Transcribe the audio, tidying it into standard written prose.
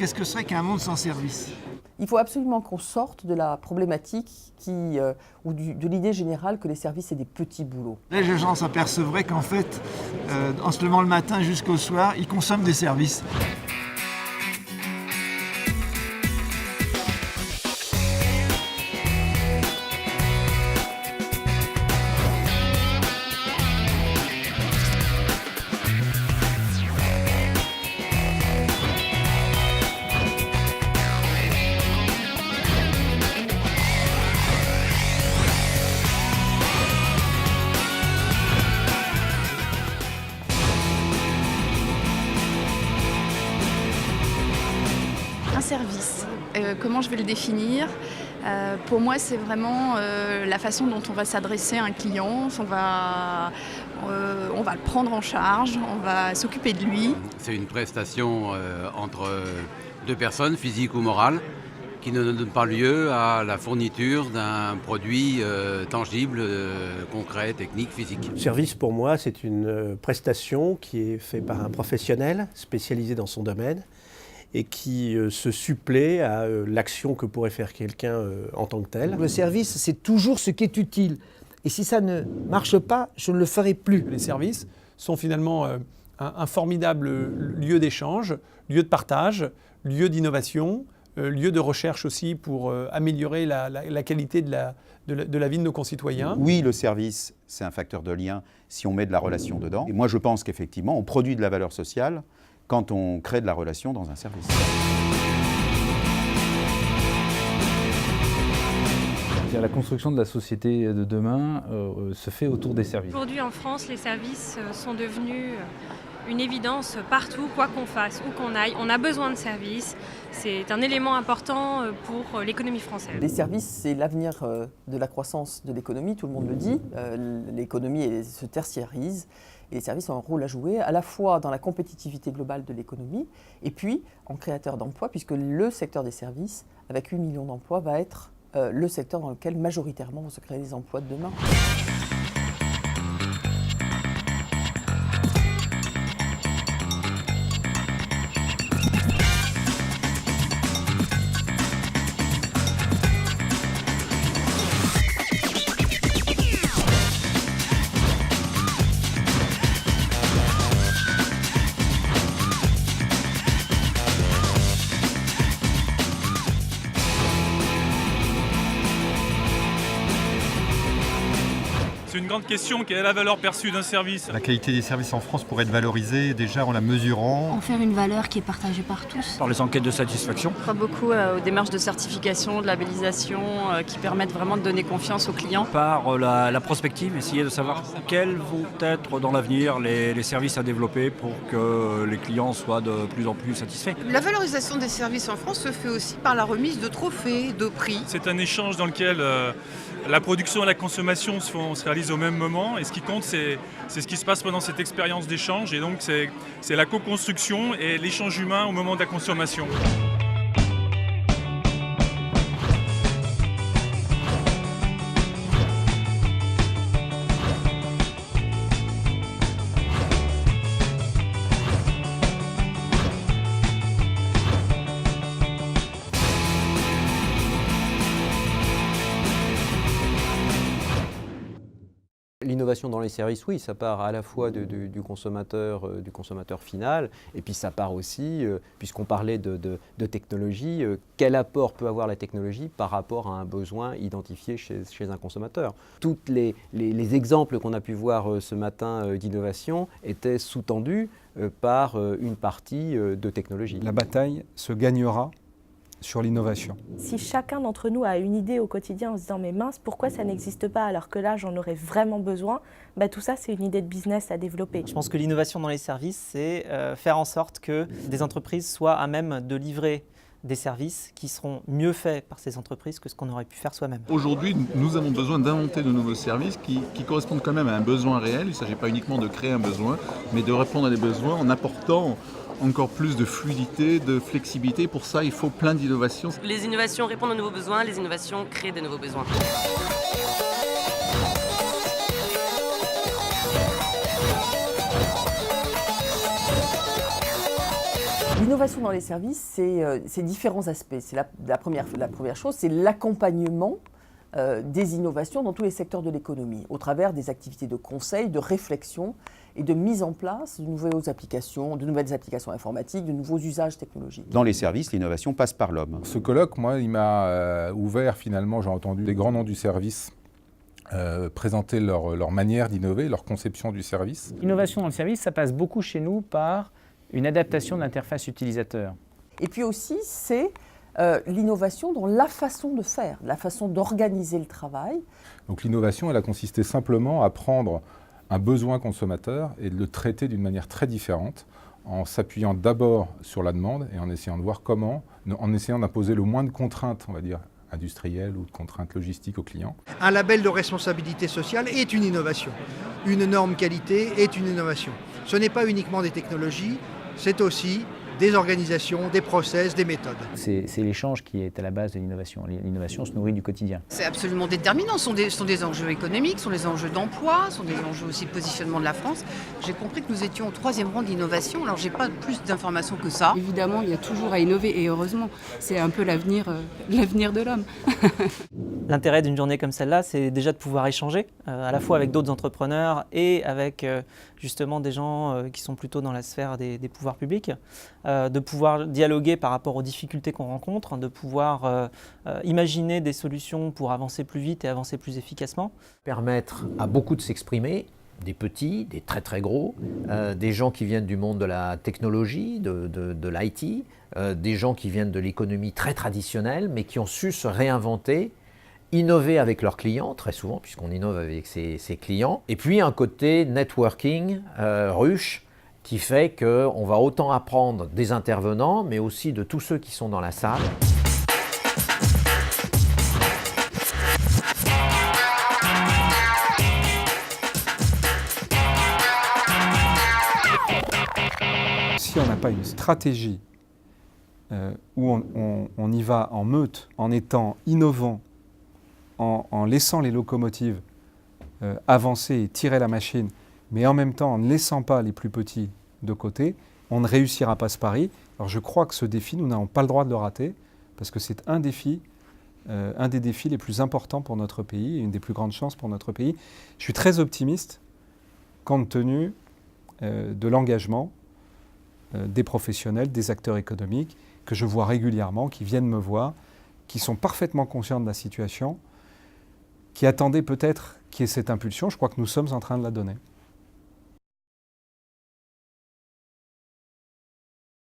qu'est-ce que serait qu'un monde sans service ? Il faut absolument qu'on sorte de la problématique ou de l'idée générale que les services, c'est des petits boulots. Les gens s'apercevraient qu'en fait, en se levant le matin jusqu'au soir, ils consomment des services. Service. Comment je vais le définir ? Pour moi, c'est vraiment la façon dont on va s'adresser à un client. On va le prendre en charge, on va s'occuper de lui. C'est une prestation entre deux personnes, physiques ou morales, qui ne donne pas lieu à la fourniture d'un produit tangible, concret, technique, physique. Service, pour moi, c'est une prestation qui est faite par un professionnel spécialisé dans son domaine et qui se supplée à l'action que pourrait faire quelqu'un en tant que tel. Le service, c'est toujours ce qui est utile. Et si ça ne marche pas, je ne le ferai plus. Les services sont finalement un formidable lieu d'échange, lieu de partage, lieu d'innovation, lieu de recherche aussi pour améliorer la qualité de la vie de nos concitoyens. Oui, le service, c'est un facteur de lien si on met de la relation dedans. Et moi, je pense qu'effectivement, on produit de la valeur sociale quand on crée de la relation dans un service. La construction de la société de demain se fait autour des services. Aujourd'hui en France, les services sont devenus une évidence partout, quoi qu'on fasse, où qu'on aille. On a besoin de services. C'est un élément important pour l'économie française. Les services, c'est l'avenir de la croissance de l'économie, tout le monde le dit. L'économie se tertiarise. Et les services ont un rôle à jouer à la fois dans la compétitivité globale de l'économie et puis en créateur d'emplois, puisque le secteur des services, avec 8 millions d'emplois, va être le secteur dans lequel majoritairement vont se créer des emplois de demain. C'est une grande question, quelle est la valeur perçue d'un service ? La qualité des services en France pourrait être valorisée déjà en la mesurant. En faire une valeur qui est partagée par tous. Par les enquêtes de satisfaction. Je crois beaucoup aux démarches de certification, de labellisation qui permettent vraiment de donner confiance aux clients. Par la prospective, essayer de savoir quels vont être dans l'avenir les services à développer pour que les clients soient de plus en plus satisfaits. La valorisation des services en France se fait aussi par la remise de trophées, de prix. C'est un échange dans lequel la production et la consommation se réalisent au même moment et ce qui compte c'est ce qui se passe pendant cette expérience d'échange et donc c'est la co-construction et l'échange humain au moment de la consommation. L'innovation dans les services, oui, ça part à la fois du consommateur final, et puis ça part aussi, puisqu'on parlait de technologie, quel apport peut avoir la technologie par rapport à un besoin identifié chez un consommateur. Tous les exemples qu'on a pu voir ce matin d'innovation étaient sous-tendus par une partie de technologie. La bataille se gagnera sur l'innovation. Si chacun d'entre nous a une idée au quotidien en se disant mais mince, pourquoi ça n'existe pas alors que là j'en aurais vraiment besoin, tout ça c'est une idée de business à développer. Je pense que l'innovation dans les services, c'est faire en sorte que des entreprises soient à même de livrer des services qui seront mieux faits par ces entreprises que ce qu'on aurait pu faire soi-même. Aujourd'hui, nous avons besoin d'inventer de nouveaux services qui correspondent quand même à un besoin réel. Il ne s'agit pas uniquement de créer un besoin, mais de répondre à des besoins en apportant encore plus de fluidité, de flexibilité. Pour ça, il faut plein d'innovations. Les innovations répondent aux nouveaux besoins, les innovations créent de nouveaux besoins. L'innovation dans les services, c'est différents aspects. C'est la première chose, c'est l'accompagnement des innovations dans tous les secteurs de l'économie, au travers des activités de conseil, de réflexion et de mise en place de nouvelles applications informatiques, de nouveaux usages technologiques. Dans les services, l'innovation passe par l'homme. Ce colloque, moi, il m'a ouvert finalement, j'ai entendu des grands noms du service présenter leur manière d'innover, leur conception du service. L'innovation dans le service, ça passe beaucoup chez nous par une adaptation de l'interface utilisateur. Et puis aussi, c'est l'innovation dans la façon de faire, la façon d'organiser le travail. Donc l'innovation, elle a consisté simplement à prendre un besoin consommateur et de le traiter d'une manière très différente, en s'appuyant d'abord sur la demande et en essayant de voir comment, en essayant d'imposer le moins de contraintes, on va dire, industrielles ou de contraintes logistiques aux clients. Un label de responsabilité sociale est une innovation. Une norme qualité est une innovation. Ce n'est pas uniquement des technologies, c'est aussi des organisations, des process, des méthodes. C'est l'échange qui est à la base de l'innovation. L'innovation se nourrit du quotidien. C'est absolument déterminant. Ce sont des enjeux économiques, ce sont des enjeux d'emploi, ce sont des enjeux aussi de positionnement de la France. J'ai compris que nous étions au 3e rang de l'innovation. Alors, je n'ai pas plus d'informations que ça. Évidemment, il y a toujours à innover et heureusement, c'est un peu l'avenir de l'homme. L'intérêt d'une journée comme celle-là, c'est déjà de pouvoir échanger, à la fois avec d'autres entrepreneurs et avec justement des gens qui sont plutôt dans la sphère des pouvoirs publics, de pouvoir dialoguer par rapport aux difficultés qu'on rencontre, de pouvoir imaginer des solutions pour avancer plus vite et avancer plus efficacement. Permettre à beaucoup de s'exprimer, des petits, des très très gros, des gens qui viennent du monde de la technologie, de l'IT, des gens qui viennent de l'économie très traditionnelle mais qui ont su se réinventer, innover avec leurs clients, très souvent, puisqu'on innove avec ses clients. Et puis un côté networking, ruche, qui fait qu'on va autant apprendre des intervenants, mais aussi de tous ceux qui sont dans la salle. Si on n'a pas une stratégie où on y va en meute, en étant innovant, en laissant les locomotives avancer et tirer la machine, mais en même temps en ne laissant pas les plus petits de côté, on ne réussira pas ce pari. Alors je crois que ce défi, nous n'avons pas le droit de le rater, parce que c'est un des défis les plus importants pour notre pays, et une des plus grandes chances pour notre pays. Je suis très optimiste, compte tenu de l'engagement des professionnels, des acteurs économiques, que je vois régulièrement, qui viennent me voir, qui sont parfaitement conscients de la situation, qui attendaient peut-être qu'il y ait cette impulsion. Je crois que nous sommes en train de la donner.